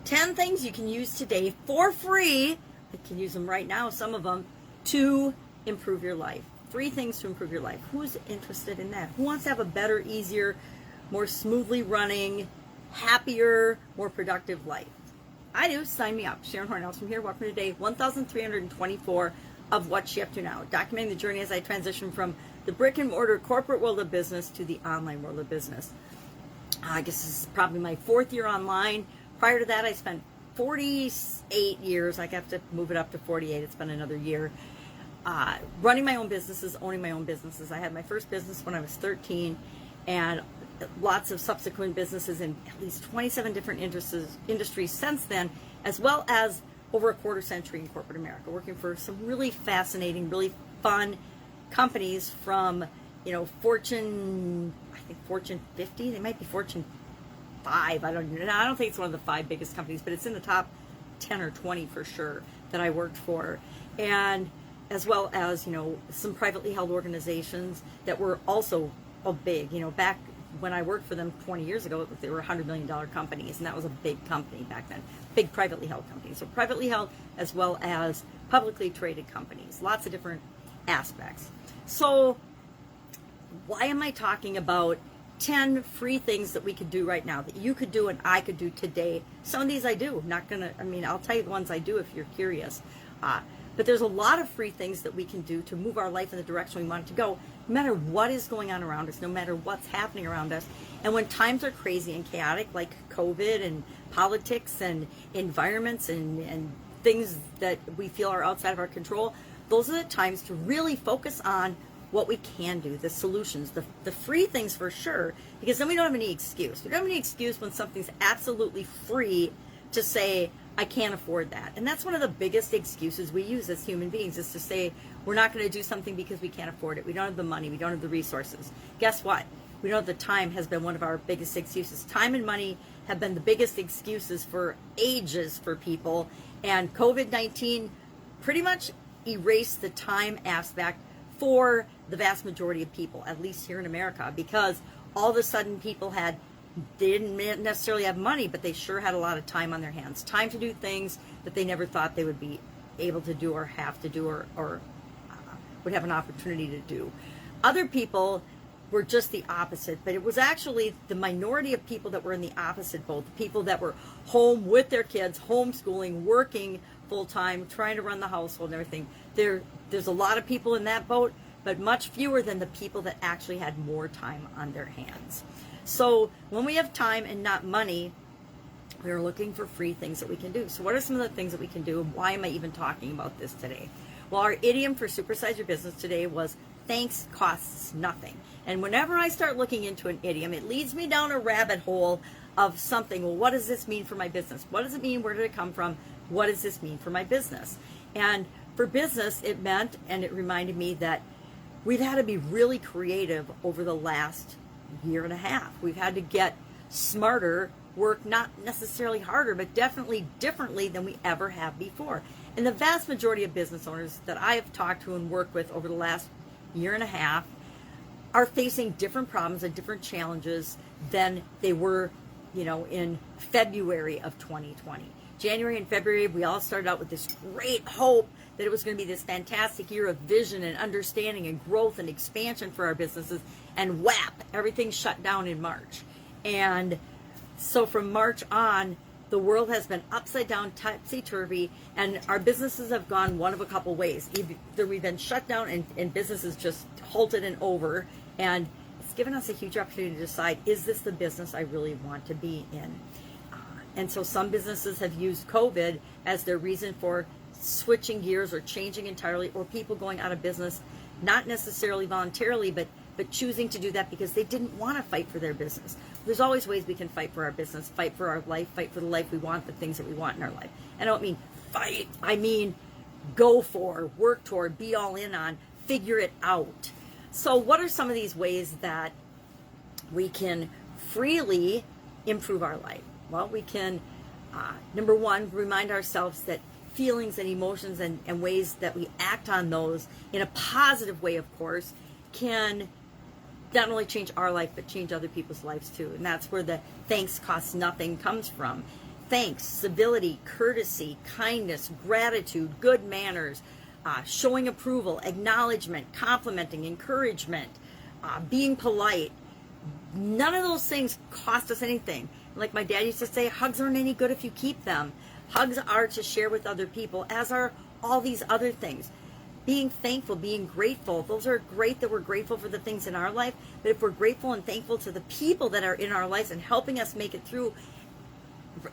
10 things you can use today for free. You can use them right now, some of them, to improve your life. 3 things to improve your life. Who's interested in that? Who wants to have a better, easier, more smoothly running, happier, more productive life? I do. Sign me up. Sharon Horne-Ellstrom here. Welcome to day 1324 of What's She Up To Now, documenting the journey as I transition from the brick and mortar corporate world of business to the online world of business. I guess this is probably my 4th year online. Prior to that, I spent 48 years. I have to move it up to 48. It's been another year. Running my own businesses, owning my own businesses. I had my first business when I was 13, and lots of subsequent businesses in at least 27 different industries since then, as well as over a quarter century in corporate America, working for some really fascinating, really fun companies from, Fortune 50. They might be Fortune 5. I don't think it's one of the 5 biggest companies, but it's in the top 10 or 20 for sure that I worked for. And as well as, some privately held organizations that were also big. Back when I worked for them 20 years ago, they were $100 million companies, and that was a big company back then. Big privately held companies. So privately held as well as publicly traded companies. Lots of different aspects. So why am I talking about 10 free things that we could do right now, that you could do and I could do today? Some of these I do. I'll tell you the ones I do if you're curious. But there's a lot of free things that we can do to move our life in the direction we want it to go, no matter what is going on around us, no matter what's happening around us. And when times are crazy and chaotic, like COVID and politics and environments and things that we feel are outside of our control, those are the times to really focus on what we can do, the solutions, the free things for sure, because then we don't have any excuse. We don't have any excuse when something's absolutely free to say, I can't afford that. And that's one of the biggest excuses we use as human beings, is to say we're not going to do something because we can't afford it. We don't have the money. We don't have the resources. Guess what? We don't have the time has been one of our biggest excuses. Time and money have been the biggest excuses for ages for people. And COVID-19 pretty much erased the time aspect for the vast majority of people, at least here in America, because all of a sudden people they didn't necessarily have money, but they sure had a lot of time on their hands. Time to do things that they never thought they would be able to do or have to do or would have an opportunity to do. Other people were just the opposite, but it was actually the minority of people that were in the opposite boat. The people that were home with their kids, homeschooling, working full-time, trying to run the household and everything. There's a lot of people in that boat, but much fewer than the people that actually had more time on their hands. So when we have time and not money, we're looking for free things that we can do. So what are some of the things that we can do, and why am I even talking about this today? Well, our idiom for Supersize Your Business today was, thanks costs nothing. And whenever I start looking into an idiom, it leads me down a rabbit hole of something. Well, what does this mean for my business? What does it mean? Where did it come from? What does this mean for my business? And for business, it meant, and it reminded me that we've had to be really creative over the last year and a half. We've had to get smarter, work not necessarily harder, but definitely differently than we ever have before. And the vast majority of business owners that I have talked to and worked with over the last year and a half are facing different problems and different challenges than they were, in February of 2020. January and February, we all started out with this great hope that it was going to be this fantastic year of vision and understanding and growth and expansion for our businesses, and whap, everything shut down in March. And so from March on, the world has been upside down, topsy-turvy, and our businesses have gone one of a couple ways. Either we've been shut down and businesses just halted and over, and it's given us a huge opportunity to decide, is this the business I really want to be in? And so some businesses have used COVID as their reason for switching gears or changing entirely, or people going out of business, not necessarily voluntarily, but choosing to do that because they didn't want to fight for their business. There's always ways we can fight for our business, fight for our life, fight for the life we want, the things that we want in our life. I don't mean fight, I mean go for, work toward, be all in on, figure it out. So what are some of these ways that we can freely improve our life? Well, we can, number one, remind ourselves that feelings and emotions and ways that we act on those in a positive way, of course, can not only change our life, but change other people's lives too. And that's where the thanks costs nothing comes from. thanks, civility, courtesy, kindness, gratitude, good manners, showing approval, acknowledgement, complimenting, encouragement, being polite. None of those things cost us anything. Like my dad used to say, hugs aren't any good if you keep them. Hugs are to share with other people, as are all these other things. Being thankful, being grateful, those are great that we're grateful for the things in our life, but if we're grateful and thankful to the people that are in our lives and helping us make it through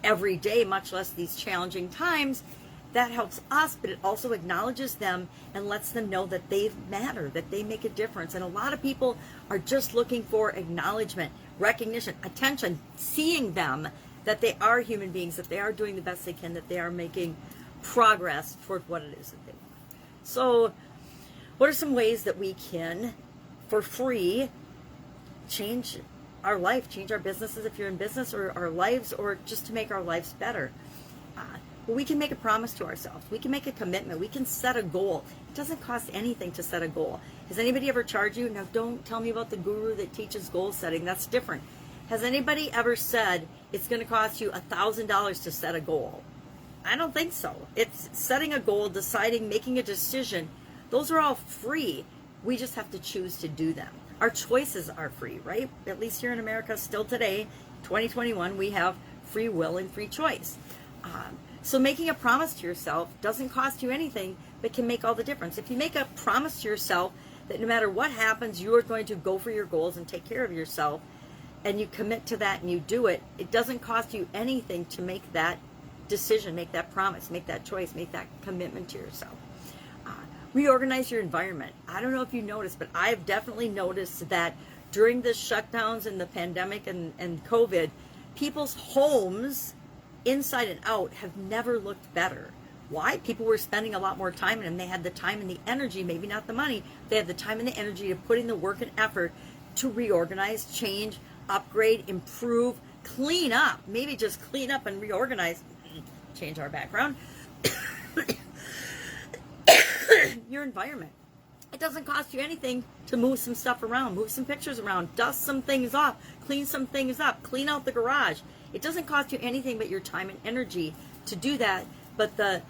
every day, much less these challenging times, that helps us, but it also acknowledges them and lets them know that they matter, that they make a difference. And a lot of people are just looking for acknowledgement, recognition, attention, seeing them, that they are human beings, that they are doing the best they can, that they are making progress toward what it is that they want. So what are some ways that we can, for free, change our life, change our businesses if you're in business, or our lives, or just to make our lives better? Well, we can make a promise to ourselves. We can make a commitment. We can set a goal. It doesn't cost anything to set a goal. Has anybody ever charged you? Now, don't tell me about the guru that teaches goal setting. That's different. Has anybody ever said it's going to cost you $1,000 to set a goal? I don't think so. It's setting a goal, deciding, making a decision. Those are all free. We just have to choose to do them. Our choices are free, right? At least here in America, still today, 2021, we have free will and free choice. So making a promise to yourself doesn't cost you anything, but can make all the difference. If you make a promise to yourself that no matter what happens, you are going to go for your goals and take care of yourself, and you commit to that and you do it, it doesn't cost you anything to make that decision, make that promise, make that choice, make that commitment to yourself. Reorganize your environment. I don't know if you noticed, but I've definitely noticed that during the shutdowns and the pandemic and COVID, people's homes, inside and out, have never looked better. Why? People were spending a lot more time in them. They had the time and the energy, maybe not the money, they had the time and the energy to put in the work and effort to reorganize, change, upgrade, improve, clean up. Maybe just clean up and reorganize. Change our background. Your environment. It doesn't cost you anything to move some stuff around, move some pictures around, dust some things off, clean some things up, clean out the garage. It doesn't cost you anything but your time and energy to do that, but the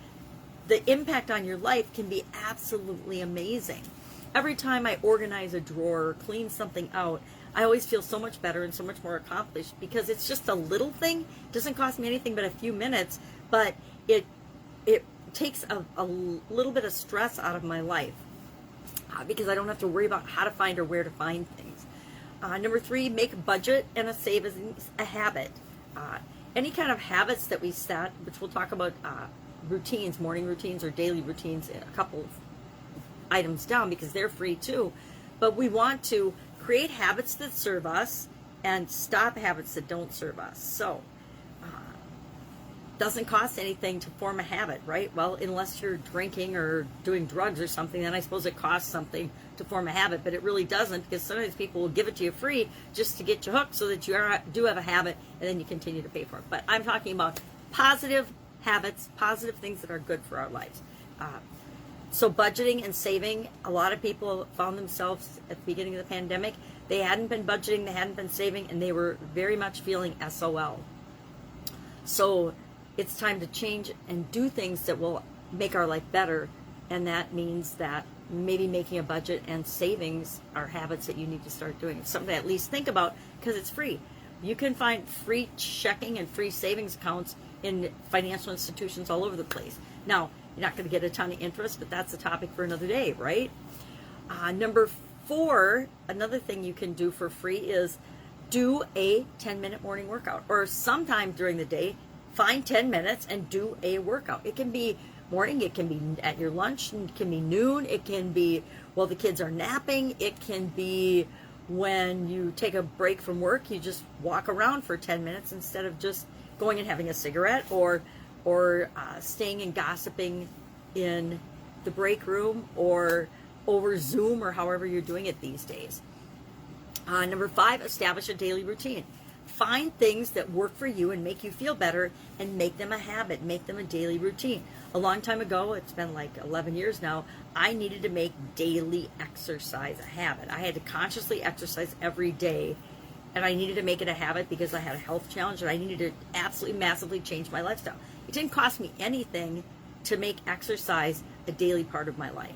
impact on your life can be absolutely amazing. Every time I organize a drawer or clean something out, I always feel so much better and so much more accomplished, because it's just a little thing. It doesn't cost me anything but a few minutes, but it takes a little bit of stress out of my life, because I don't have to worry about how to find or where to find things. Number 3, make a budget and a savings a habit. Any kind of habits that we set, which we'll talk about, routines, morning routines or daily routines, a couple of items down, because they're free too. But we want to create habits that serve us and stop habits that don't serve us. So, doesn't cost anything to form a habit, right? Well, unless you're drinking or doing drugs or something, then I suppose it costs something to form a habit, but it really doesn't, because sometimes people will give it to you free just to get you hooked so that you do have a habit, and then you continue to pay for it. But I'm talking about positive habits, positive things that are good for our lives. So budgeting and saving, a lot of people found themselves at the beginning of the pandemic, they hadn't been budgeting, they hadn't been saving, and they were very much feeling SOL. So it's time to change and do things that will make our life better, and that means that maybe making a budget and savings are habits that you need to start doing. It's something to at least think about, because it's free. You can find free checking and free savings accounts in financial institutions all over the place. Now, you're not going to get a ton of interest, but that's a topic for another day, right? Number 4, another thing you can do for free is do a 10-minute morning workout, or sometime during the day, find 10 minutes and do a workout. It can be morning, it can be at your lunch, it can be noon, it can be while the kids are napping, it can be when you take a break from work, you just walk around for 10 minutes instead of just going and having a cigarette, or staying and gossiping in the break room or over Zoom, or however you're doing it these days. Number 5, establish a daily routine. Find things that work for you and make you feel better, and make them a habit, make them a daily routine. A long time ago, it's been like 11 years now, I needed to make daily exercise a habit. I had to consciously exercise every day, and I needed to make it a habit because I had a health challenge and I needed to absolutely massively change my lifestyle. It didn't cost me anything to make exercise a daily part of my life.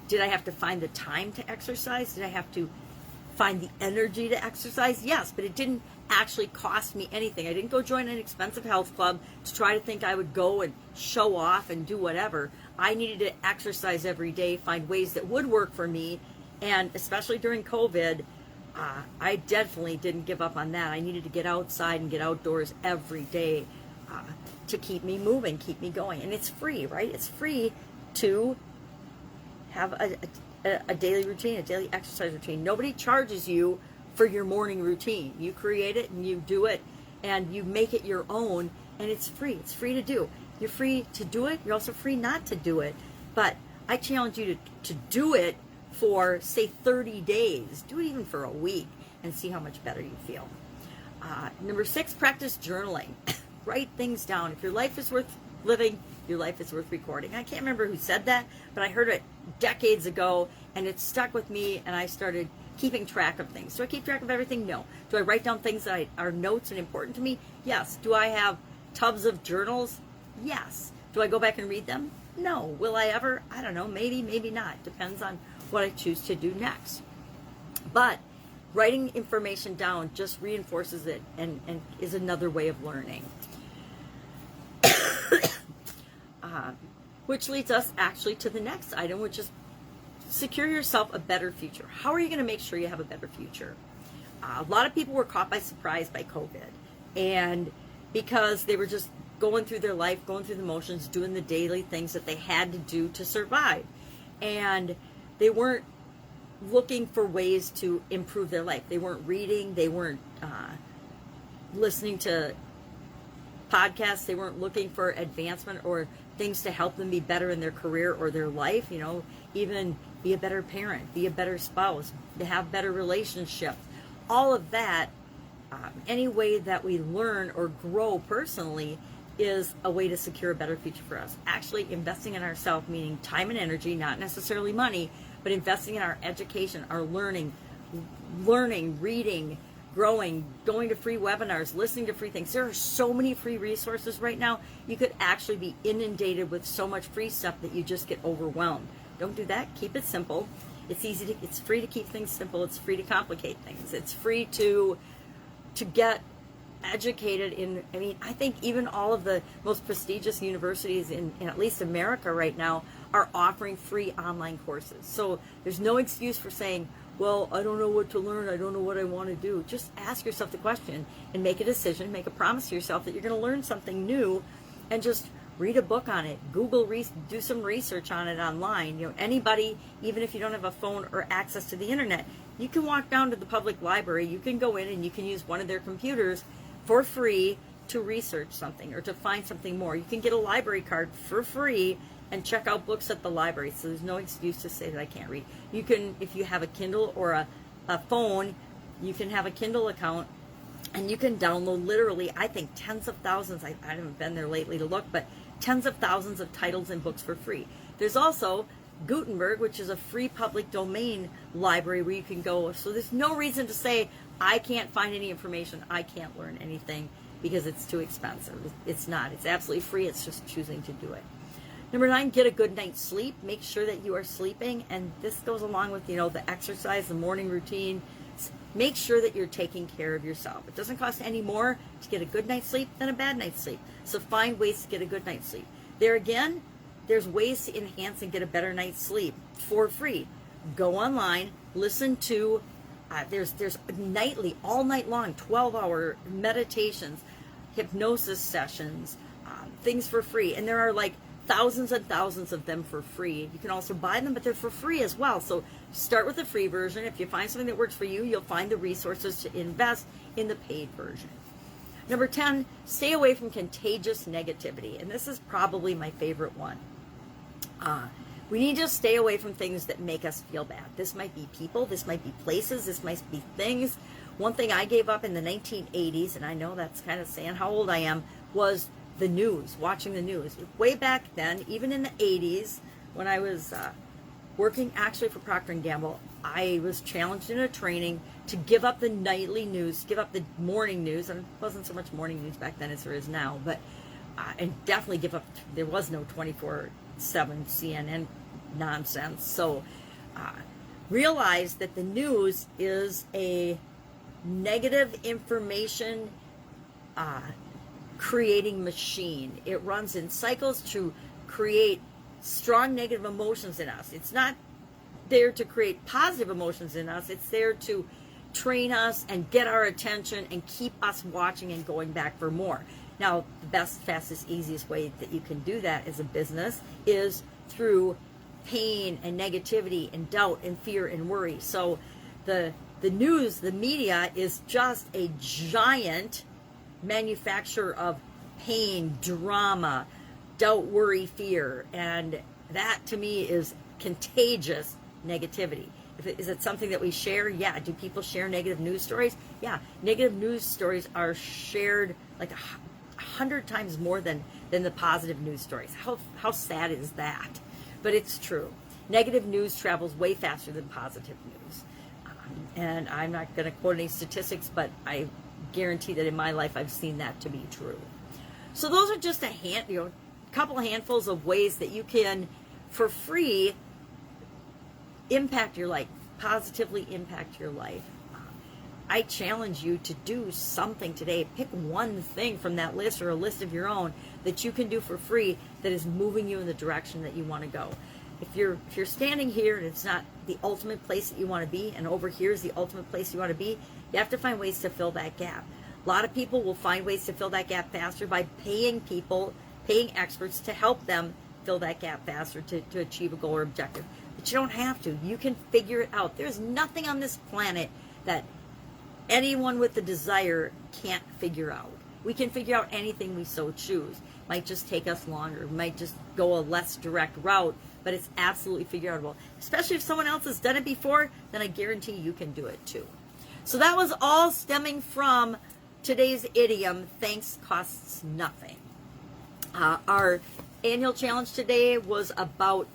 Did I have to find the time to exercise? Did I have to find the energy to exercise? Yes, but it didn't actually cost me anything. I didn't go join an expensive health club to try to think I would go and show off and do whatever. I needed to exercise every day, find ways that would work for me, and especially during COVID, I definitely didn't give up on that. I needed to get outside and get outdoors every day to keep me moving, keep me going. And it's free, right? It's free to have a daily routine, a daily exercise routine. Nobody charges you for your morning routine. You create it and you do it and you make it your own, and it's free. It's free to do. You're free to do it. You're also free not to do it. But I challenge you to do it for, say, 30 days. Do it even for a week and see how much better you feel. Number 6, practice journaling. Write things down. If your life is worth living, your life is worth recording. I can't remember who said that, but I heard it decades ago, and it stuck with me, and I started keeping track of things. Do I keep track of everything? No. Do I write down things that are notes and important to me? Yes. Do I have tubs of journals? Yes. Do I go back and read them? No. Will I ever? I don't know. Maybe, maybe not. Depends on what I choose to do next. But writing information down just reinforces it and is another way of learning. Which leads us actually to the next item, which is secure yourself a better future. How are you going to make sure you have a better future? A lot of people were caught by surprise by COVID, and because they were just going through their life, going through the motions, doing the daily things that they had to do to survive, and they weren't looking for ways to improve their life. They weren't reading, they weren't listening to podcasts, they weren't looking for advancement or things to help them be better in their career or their life, even be a better parent, be a better spouse, to have better relationships. All of that, any way that we learn or grow personally is a way to secure a better future for us. Actually, investing in ourselves, meaning time and energy, not necessarily money, but investing in our education, our learning, reading, growing, going to free webinars, listening to free things. There are so many free resources right now. You could actually be inundated with so much free stuff that you just get overwhelmed. Don't do that. Keep it simple. It's free to keep things simple. It's free to complicate things. It's free to get educated in, I think even all of the most prestigious universities in at least America right now are offering free online courses. So there's no excuse for saying, well, I don't know what to learn, I don't know what I want to do. Just ask yourself the question and make a decision, make a promise to yourself that you're going to learn something new, and just read a book on it, do some research on it online. Anybody, even if you don't have a phone or access to the internet, you can walk down to the public library, you can go in and you can use one of their computers for free to research something or to find something more. You can get a library card for free and check out books at the library. So there's no excuse to say that I can't read. You can, if you have a Kindle or a phone, you can have a Kindle account and you can download literally, I think, tens of thousands. I haven't been there lately to look, but tens of thousands of titles and books for free. There's also Gutenberg, which is a free public domain library where you can go. So there's no reason to say, I can't find any information, I can't learn anything because it's too expensive. It's not. It's absolutely free. It's just choosing to do it. Number 9, get a good night's sleep. Make sure that you are sleeping, and this goes along with, the exercise, the morning routine. Make sure that you're taking care of yourself. It doesn't cost any more to get a good night's sleep than a bad night's sleep. So find ways to get a good night's sleep. There again, there's ways to enhance and get a better night's sleep for free. Go online, listen to, there's nightly, all night long, 12-hour meditations, hypnosis sessions, things for free. And there are like thousands and thousands of them for free. You can also buy them, but they're for free as well. So start with the free version. If you find something that works for you, you'll find the resources to invest in the paid version. Number 10, stay away from contagious negativity. And this is probably my favorite one. We need to stay away from things that make us feel bad. This might be people, this might be places, this might be things. One thing I gave up in the 1980s, and I know that's kind of saying how old I am, was the news, watching the news. Way back then, even in the 80s, when I was working actually for Procter & Gamble, I was challenged in a training to give up the nightly news, give up the morning news, and it wasn't so much morning news back then as there is now, but and definitely give up, there was no 24/7 CNN nonsense. So realize that the news is a negative information creating machine. It runs in cycles to create strong negative emotions in us. It's not there to create positive emotions in us. It's there to train us and get our attention and keep us watching and going back for more. Now, the best, fastest, easiest way that you can do that as a business is through pain and negativity and doubt and fear and worry. So the news, the media, is just a giant manufacturer of pain, drama, doubt, worry, fear, and that to me is contagious negativity. Is it something that we share? Yeah. Do people share negative news stories? Yeah. Negative news stories are shared like 100 times more than the positive news stories. How sad is that? But it's true. Negative news travels way faster than positive news. And I'm not going to quote any statistics, but I guarantee that in my life I've seen that to be true. So those are just a couple handfuls of ways that you can, for free, impact your life, positively impact your life. I challenge you to do something today. Pick one thing from that list or a list of your own that you can do for free that is moving you in the direction that you want to go. If you're standing here and it's not the ultimate place that you want to be, and over here is the ultimate place you want to be, you have to find ways to fill that gap. A lot of people will find ways to fill that gap faster by paying experts to help them fill that gap faster to achieve a goal or objective. But you don't have to. You can figure it out. There's nothing on this planet that anyone with the desire can't figure out. We can figure out anything we so choose. Might just take us longer. Might just go a less direct route, but it's absolutely figurable. Especially if someone else has done it before, then I guarantee you can do it too. So that was all stemming from today's idiom, thanks costs nothing. Our annual challenge today was about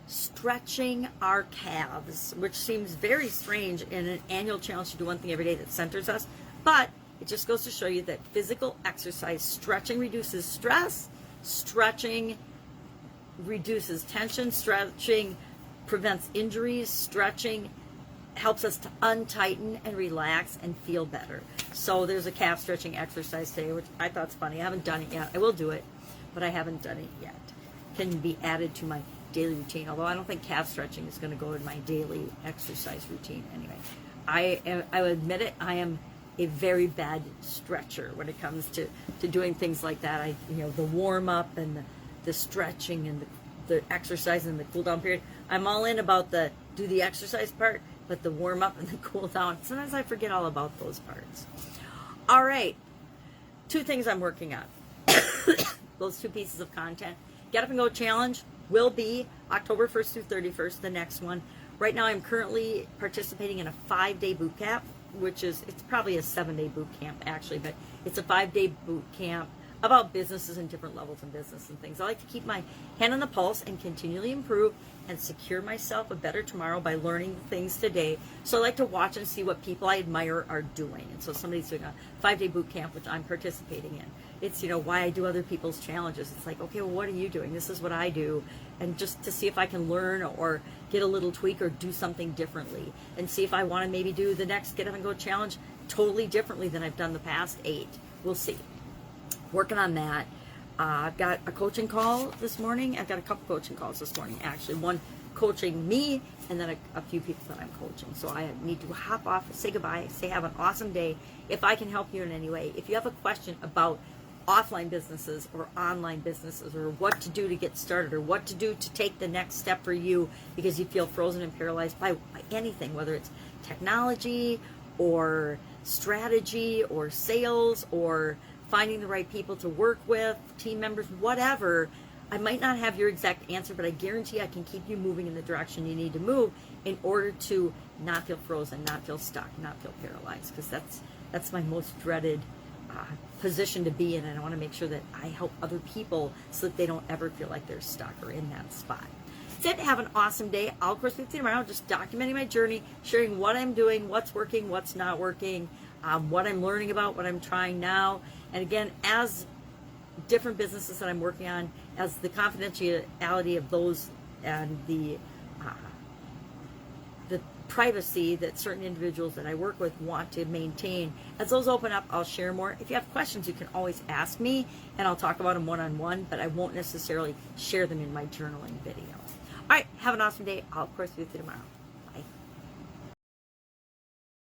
stretching our calves, which seems very strange in an annual challenge to do one thing every day that centers us, but it just goes to show you that physical exercise, stretching reduces stress, stretching reduces tension, stretching prevents injuries, stretching helps us to untighten and relax and feel better. So there's a calf stretching exercise today, which I thought's funny. I haven't done it yet. I will do it, but I haven't done it yet. Can be added to my daily routine, although I don't think calf stretching is going to go in my daily exercise routine anyway. I will admit it, I am a very bad stretcher when it comes to doing things like that. The warm up and the stretching and the exercise and the cool down period. I'm all in about the do the exercise part, but the warm up and the cool down, sometimes I forget all about those parts. All right, 2 things I'm working on. Those 2 pieces of content. Get Up and Go Challenge will be October 1st through 31st, the next one. Right now I'm currently participating in a 5-day boot camp, it's probably a 7-day boot camp actually, but it's a 5-day boot camp about businesses and different levels of business and things. I like to keep my hand on the pulse and continually improve and secure myself a better tomorrow by learning things today. So I like to watch and see what people I admire are doing. And so somebody's doing a 5-day boot camp, which I'm participating in. It's, why I do other people's challenges. It's like, okay, well, what are you doing? This is what I do. And just to see if I can learn or get a little tweak or do something differently. And see if I want to maybe do the next Get Up and Go challenge totally differently than I've done the past 8. We'll see. Working on that. I've got a coaching call this morning. I've got a couple coaching calls this morning, actually. One coaching me, and then a few people that I'm coaching. So I need to hop off, say goodbye, say have an awesome day. If I can help you in any way, if you have a question about offline businesses or online businesses, or what to do to get started, or what to do to take the next step for you because you feel frozen and paralyzed by anything, whether it's technology or strategy or sales or finding the right people to work with, team members, whatever. I might not have your exact answer, but I guarantee I can keep you moving in the direction you need to move in order to not feel frozen, not feel stuck, not feel paralyzed, because that's my most dreaded position to be in, and I want to make sure that I help other people so that they don't ever feel like they're stuck or in that spot. that's it. Have an awesome day. I'll, of course, be with you tomorrow, just documenting my journey, sharing what I'm doing, what's working, what's not working, what I'm learning about, what I'm trying now. And again, as different businesses that I'm working on, as the confidentiality of those and the privacy that certain individuals that I work with want to maintain, as those open up, I'll share more. If you have questions, you can always ask me, and I'll talk about them one-on-one, but I won't necessarily share them in my journaling video. All right, have an awesome day. I'll, of course, be with you tomorrow.